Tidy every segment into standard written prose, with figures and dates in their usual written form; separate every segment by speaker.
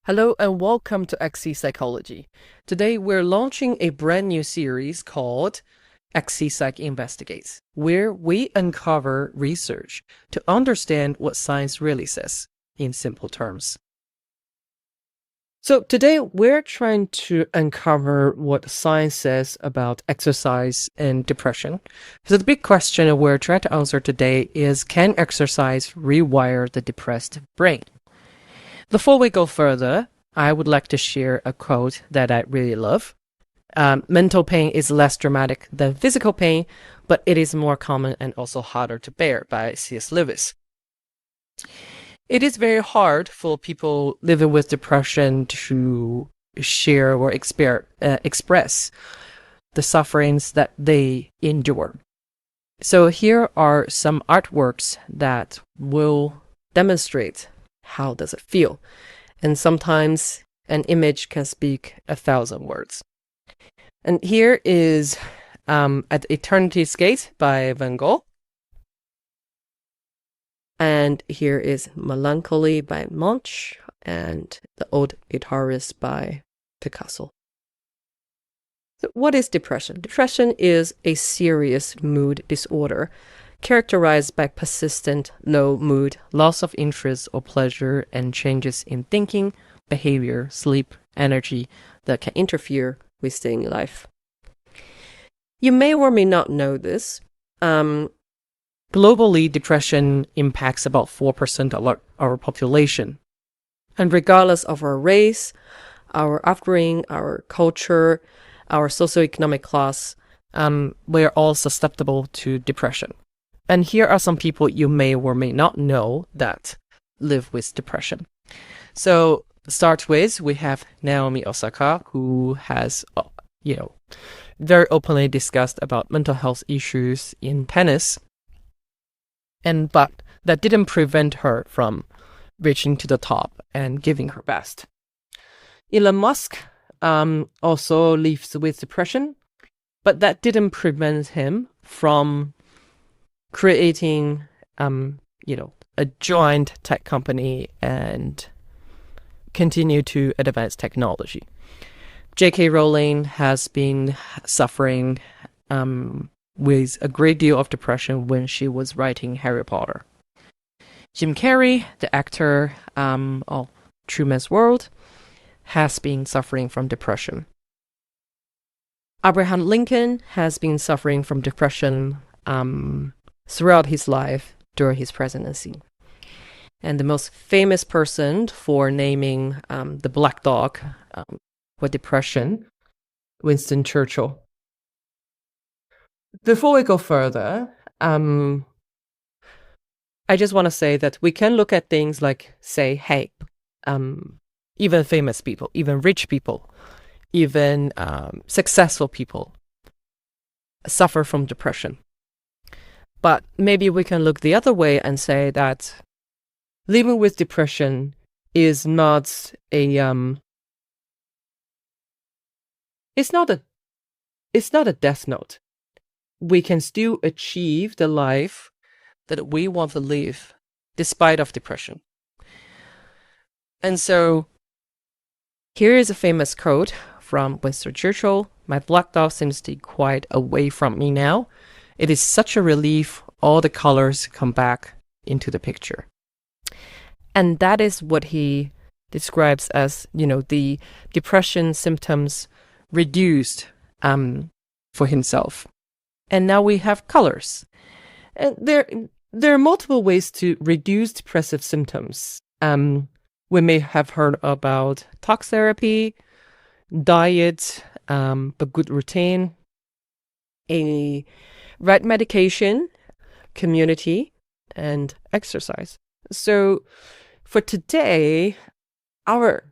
Speaker 1: Hello and welcome to XC Psychology. Today we're launching a brand new series called XC Psych Investigates, where we uncover research to understand what science really says in simple terms. So today we're trying to uncover what science says about exercise and depression. So the big question we're trying to answer today is, can exercise rewire the depressed brain? Before we go further, I would like to share a quote that I really love. Mental pain is less dramatic than physical pain, but it is more common and also harder to bear, by C.S. Lewis. It is very hard for people living with depression to share or express the sufferings that they endure. So here are some artworks that will demonstrate how does it feel. And sometimes an image can speak 1,000 words. And here is At Eternity's Gate by Van Gogh. And here is Melancholy by Munch and The Old Guitarist by Picasso. So what is depression? Depression is a serious mood disorder characterized by persistent low mood, loss of interest or pleasure, and changes in thinking, behavior, sleep, energy that can interfere with staying alive. You may or may not know this. Globally, depression impacts about 4% of our population. And regardless of our race, our upbringing, our culture, our socioeconomic class, we are all susceptible to depression. And here are some people you may or may not know that live with depression. So, to start with, we have Naomi Osaka, who has, very openly discussed about mental health issues in tennis. But that didn't prevent her from reaching to the top and giving her best. Elon Musk also lives with depression, but that didn't prevent him from creating, a joint tech company and continue to advance technology. J.K. Rowling has been suffering with a great deal of depression when she was writing Harry Potter. Jim Carrey, the actor of Truman's World, has been suffering from depression. Abraham Lincoln has been suffering from depression throughout his life during his presidency. And the most famous person for naming the black dog for depression, Winston Churchill. Before we go further, I just want to say that we can look at things like, say, hey, even famous people, even rich people, even successful people suffer from depression. But maybe we can look the other way and say that living with depression is not it's not a death note. We can still achieve the life that we want to live despite of depression. And so here is a famous quote from Winston Churchill: "My black dog seems to be quite away from me now. It is such a relief, all the colors come back into the picture." And that is what he describes as, the depression symptoms reduced for himself. And now we have colors. And there are multiple ways to reduce depressive symptoms. We may have heard about talk therapy, diet, a good routine, a right medication, community, and exercise. So for today, our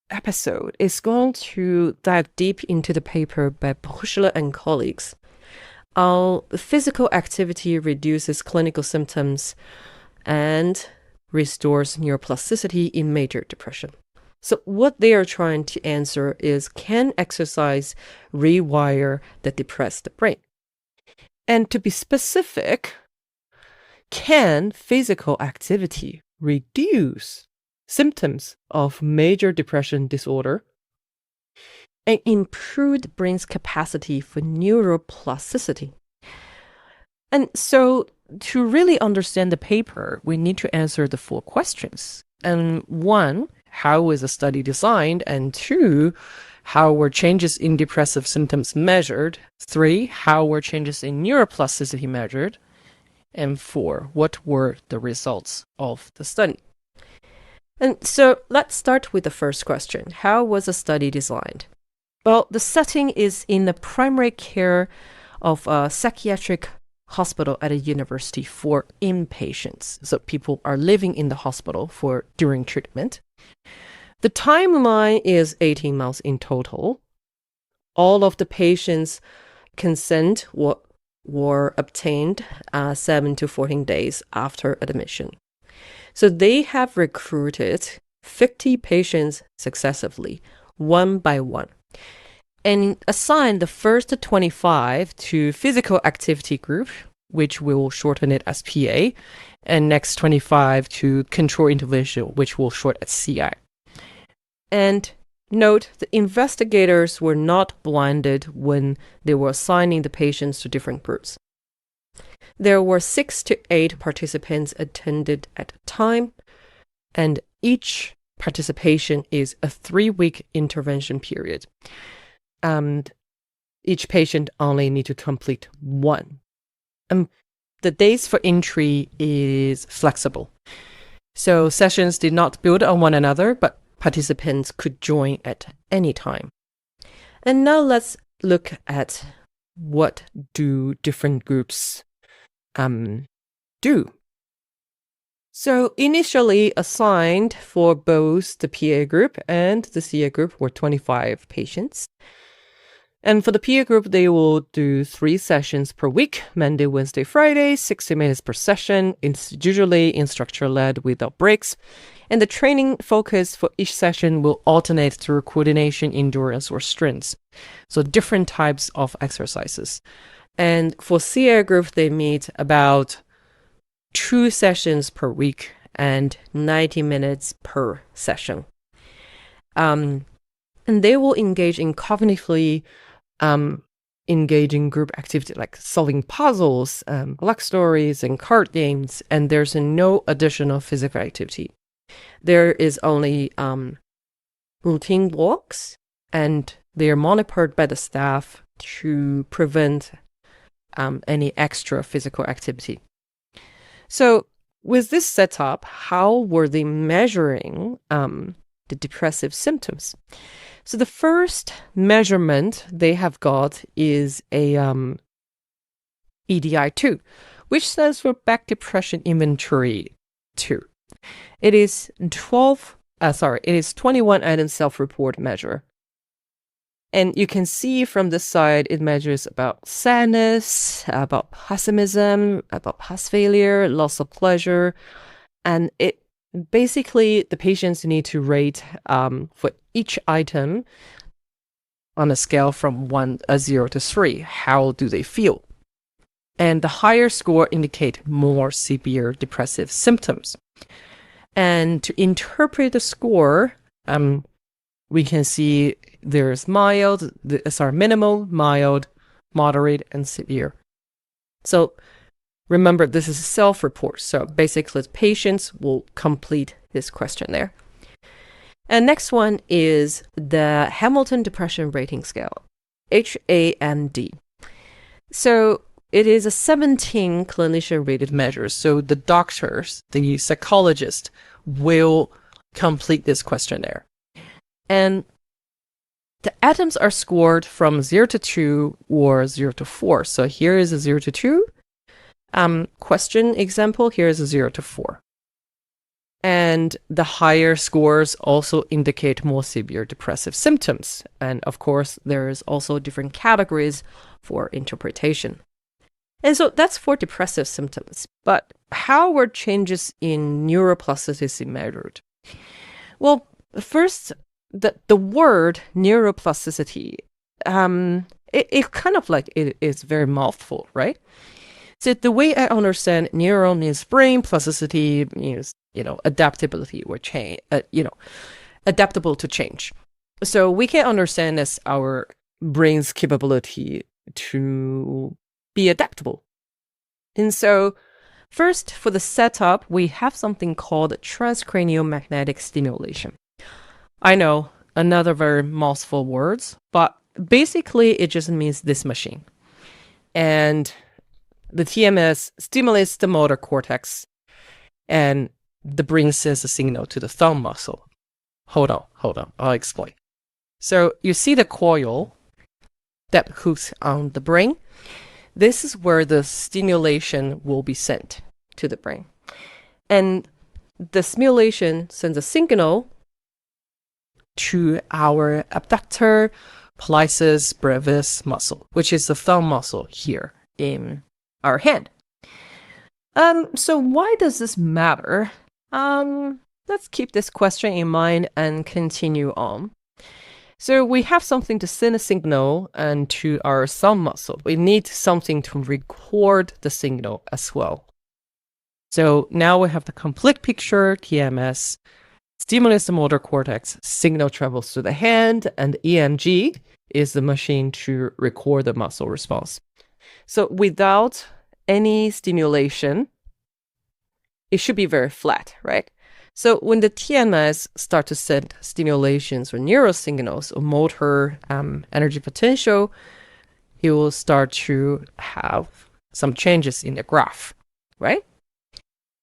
Speaker 1: episode is going to dive deep into the paper by Brüchle and colleagues. Physical activity reduces clinical symptoms and restores neuroplasticity in major depression. So what they are trying to answer is, can exercise rewire the depressed brain? And to be specific, can physical activity reduce symptoms of major depression disorder,
Speaker 2: and improved brain's capacity for neuroplasticity. And so to really understand the paper, we need to answer the 4 questions. And 1, how was the study designed? And 2, how were changes in depressive symptoms measured? 3, how were changes in neuroplasticity measured? And 4, what were the results of the study? And so let's start with the first question. How was the study designed? Well, the setting is in the primary care of a psychiatric hospital at a university for inpatients. So people are living in the hospital during treatment. The timeline is 18 months in total. All of the patients' consent were obtained 7 to 14 days after admission. So they have recruited 50 patients successively, one by one, and assigned the first 25 to physical activity group, which will shorten it as PA, and next 25 to control intervention, which will short as CI. And note, the investigators were not blinded when they were assigning the patients to different groups. There were 6 to 8 participants attended at a time, and each participation is a 3-week intervention period. And each patient only need to complete 1. The days for entry is flexible. So sessions did not build on one another, but participants could join at any time. And now let's look at what do different groups do. So initially assigned for both the PA group and the CA group were 25 patients. And for the PA group, they will do 3 sessions per week, Monday, Wednesday, Friday, 60 minutes per session. It's usually instructor-led without breaks. And the training focus for each session will alternate through coordination, endurance, or strengths. So different types of exercises. And for CA group, they meet about 2 sessions per week and 90 minutes per session. And they will engage in cognitively engaging group activity like solving puzzles, luck stories, and card games, and there's no additional physical activity. There is only routine walks, and they are monitored by the staff to prevent any extra physical activity. So with this setup, how were they measuring the depressive symptoms? So the first measurement they have got is a EDI-2, which stands for Back Depression Inventory 2. It is 21 item self-report measure. And you can see from this side, it measures about sadness, about pessimism, about past failure, loss of pleasure. And it basically, the patients need to rate for each item on a scale from 0 to 3. How do they feel? And the higher score indicate more severe depressive symptoms. And to interpret the score, we can see there's minimal, mild, moderate, and severe. So remember, this is a self-report. So basically, patients will complete this questionnaire. And next one is the Hamilton Depression Rating Scale, HAMD. So it is a 17 clinician-rated measure. So the doctors, the psychologists, will complete this questionnaire. And the items are scored from 0 to 2 or 0 to 4. So here is a 0 to 2. Question example, here is a 0 to 4. And the higher scores also indicate more severe depressive symptoms. And of course, there is also different categories for interpretation. And so that's for depressive symptoms. But how were changes in neuroplasticity measured? Well, first, the word neuroplasticity, it kind of like it is very mouthful, right? So the way I understand neuron means brain, plasticity means, adaptability or change, adaptable to change. So we can understand as our
Speaker 1: brain's capability to be adaptable. And so
Speaker 2: first, for the setup, we have something called transcranial magnetic stimulation. I know, another very mouthful words, but basically it just means this machine.
Speaker 1: And the TMS stimulates the motor cortex, and the brain sends a signal to the thumb muscle. Hold on, I'll explain. So you see the coil that hooks on the brain. This is where the stimulation will be sent to the brain. And the stimulation sends a signal to our abductor pollicis brevis muscle, which is the thumb muscle here in our hand. So why does this matter? Let's keep this question in mind and continue on. So we have something to send a signal and to our thumb muscle. We need something to record the signal as well. So now we have the complete picture. TMS stimulates the motor cortex, signal travels to the hand, and EMG is the machine to record the muscle response. So without any stimulation, it should be very flat, right? So when the TMS start to send stimulations or neural signals or motor energy potential, it will start to have some changes in the graph, right?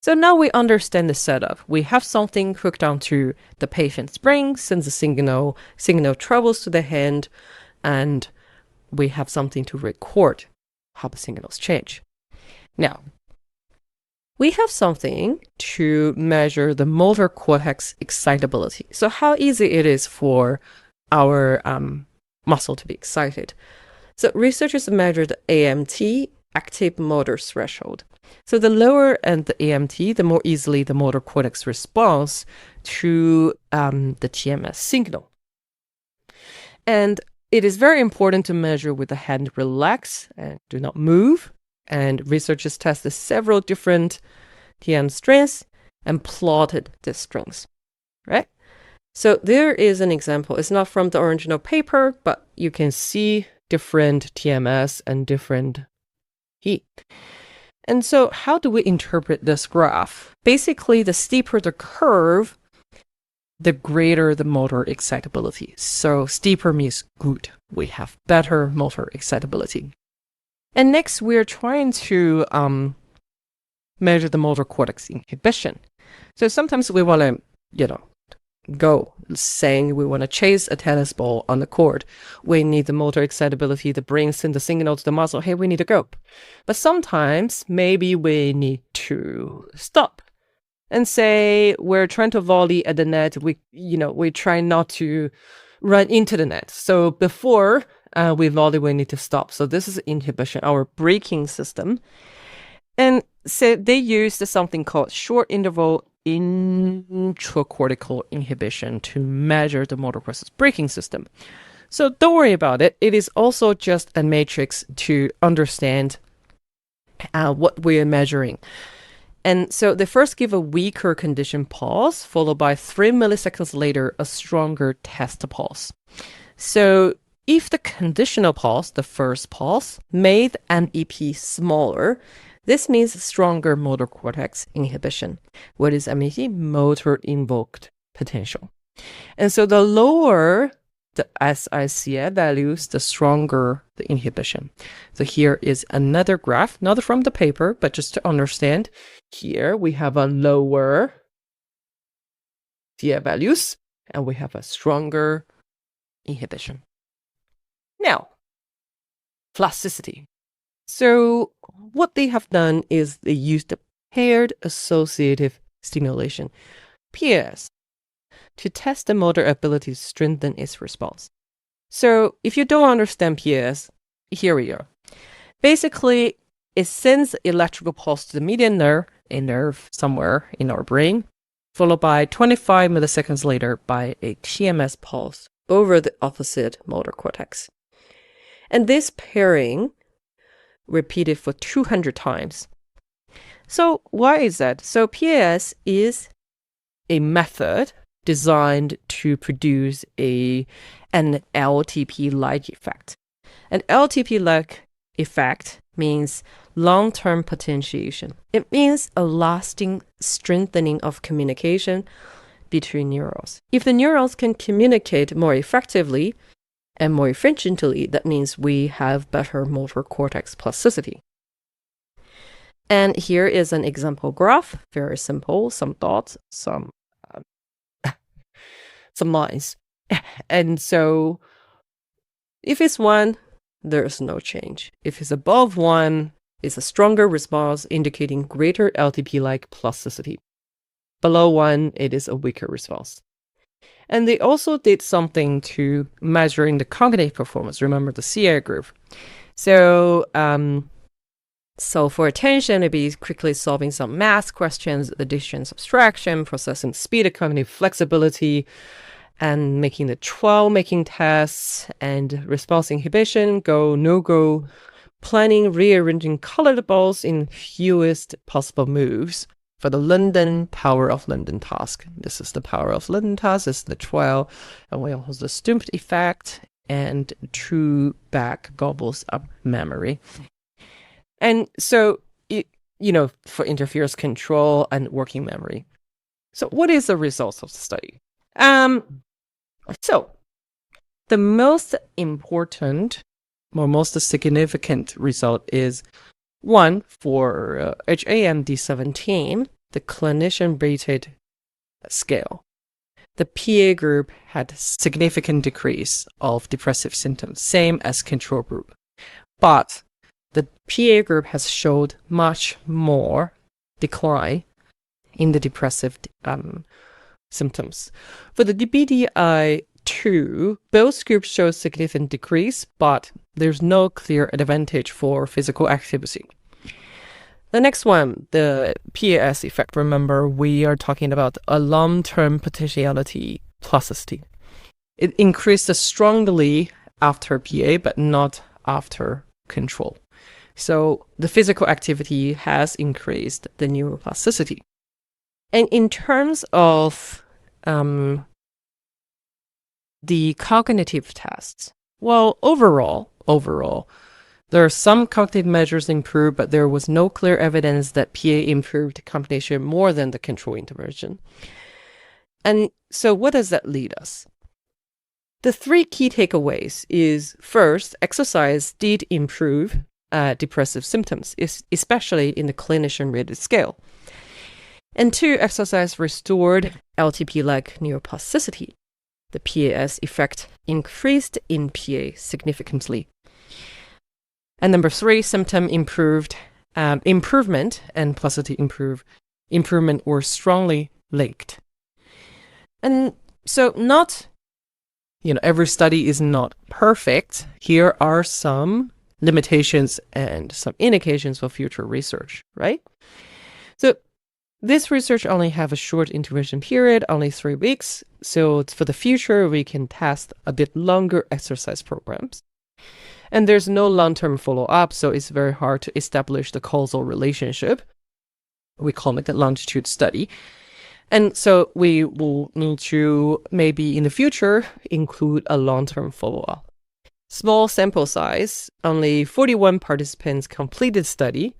Speaker 1: So now we understand the setup. We have something hooked onto the patient's brain, sends a signal travels to the hand, and we have something to record how the signals change. Now, we have something to measure the motor cortex excitability. So how easy it is for our muscle to be excited. So researchers measured the AMT, active motor threshold. So the lower and the AMT, the more easily the motor cortex responds to the TMS signal. And it is very important to measure with the hand relaxed and do not move. And researchers tested several different TM strengths and plotted the strengths, right? So there is an example. It's not from the original paper, but you can see different TMS and different heat. And so how do we interpret this graph? Basically, the steeper the curve, the greater the motor excitability. So steeper means good. We have better motor excitability. And next, we're trying to measure the motor cortex inhibition. So sometimes we want to, go saying we want to chase a tennis ball on the court. We need the motor excitability. The brain sends the signal to the muscle, hey, we need to go. But sometimes maybe we need to stop and say we're trying to volley at the net. We try not to run into the net. So before we volley, we need to stop. So this is inhibition, our braking system. And so they used something called short interval intracortical inhibition to measure the motor cortex braking system. So don't worry about it. It is also just a matrix to understand what we are measuring. And so they first give a weaker condition pulse, followed by 3 milliseconds later, a stronger test pulse. So if the conditional pulse, the first pulse, made MEP smaller, this means stronger motor cortex inhibition. What is MEP? Motor invoked potential. And so the lower the SICF values, the stronger the inhibition. So here is another graph, not from the paper, but just to understand. Here we have a lower CF values, and we have a stronger inhibition. Now, plasticity. So what they have done is they used the paired associative stimulation, PS, to test the motor ability to strengthen its response. So if you don't understand PS, here we are. Basically, it sends electrical pulse to the median nerve, a nerve somewhere in our brain, followed by 25 milliseconds later by a TMS pulse over the opposite motor cortex. And this pairing
Speaker 2: repeated for 200 times. So why is that? So PAS is a method designed to produce an LTP-like effect. An LTP-like effect means long-term potentiation. It means a lasting strengthening of communication between neurons. If the neurons can communicate more effectively and more efficiently, that means we have better motor cortex plasticity. And here is an example graph, very simple, some dots, some lines. And so if it's 1, there's no change. If it's above 1, it's a stronger response indicating greater LTP-like plasticity. Below 1, it is a weaker response. And they also did something to measuring the cognitive performance. Remember the CI group. So for attention, it'd be quickly solving some math questions, addition, subtraction, processing speed, cognitive flexibility, and making the trial making tests, and response inhibition, go, no-go, planning, rearranging colored balls in fewest possible moves for the London power of London task. This is the power of London task, this is the trial, and we also have the Stumpf effect and true back gobbles up memory. And so, for interference control and working memory. So what is the results of the study? So the most important or most significant result is 1 for HAM-D17, the clinician rated scale. The PA group had significant decrease of depressive symptoms, same as control group. But the PA group has showed much more decline in the depressive symptoms. For the BDI-2, both groups show significant decrease, but there's no clear advantage for physical activity. The next one, the PAS effect. Remember, we are talking about a long-term potentiality plasticity. It increased strongly after PA, but not after control. So the physical activity has increased the neuroplasticity. And in terms of the cognitive tests, well, overall, there are some cognitive measures improved, but there was no clear evidence that PA improved cognition more than the control intervention. And so what does that lead us? The 3 key takeaways is, first, exercise did improve depressive symptoms, especially in the clinician-rated scale. And 2, exercise restored LTP-like neuroplasticity. The PAS effect increased in PA significantly. And number 3, symptom improvement and plasticity improvement were strongly linked. And so every study is not perfect. Here are some limitations and some indications for future research, right? So this research only have a short intervention period, only 3 weeks. So for the future, we can test a bit longer exercise programs. And there's no long-term follow-up, so it's very hard to establish the causal relationship. We call it the longitude study. And so we will need to maybe in the future include a long-term follow-up. Small sample size, only 41 participants completed study.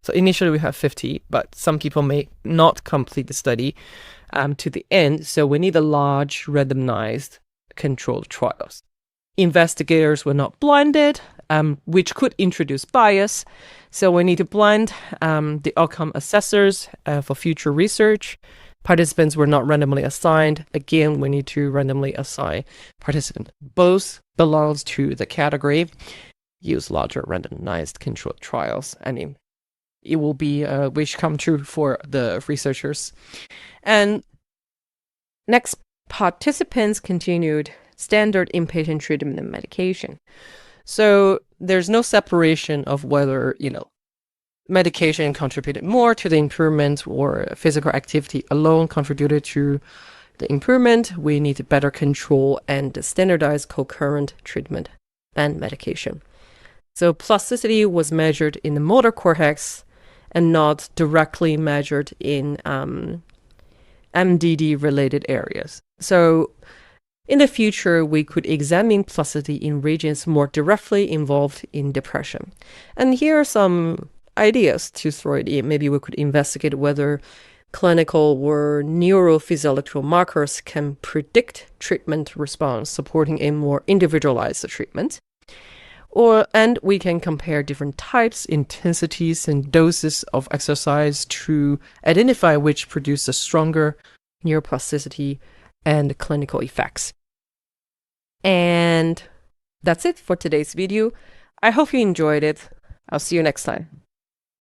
Speaker 2: So initially we have 50, but some people may not complete the study to the end. So we need a large randomized controlled trials. Investigators were not blinded, which could introduce bias. So we need to blind the outcome assessors for future research. Participants were not randomly assigned. Again, we need to randomly assign participants. Both belongs to the category use larger randomized controlled trials. And it will be a wish come true for the researchers. And next, participants continued standard inpatient treatment and medication. So there's no separation of whether, medication contributed more to the improvement or physical activity alone contributed to the improvement. We need better control and standardized concurrent treatment and medication. So plasticity was measured in the motor cortex and not directly measured in MDD-related areas. So in the future, we could examine plasticity in regions more directly involved in depression. And here are some ideas to throw it in. Maybe we could investigate whether clinical or neurophysiological markers can predict treatment response, supporting a more individualized treatment. And we can compare different types, intensities, and doses of exercise to identify which produce a stronger neuroplasticity and clinical effects. And that's it for today's video. I hope you enjoyed it. I'll see you next time.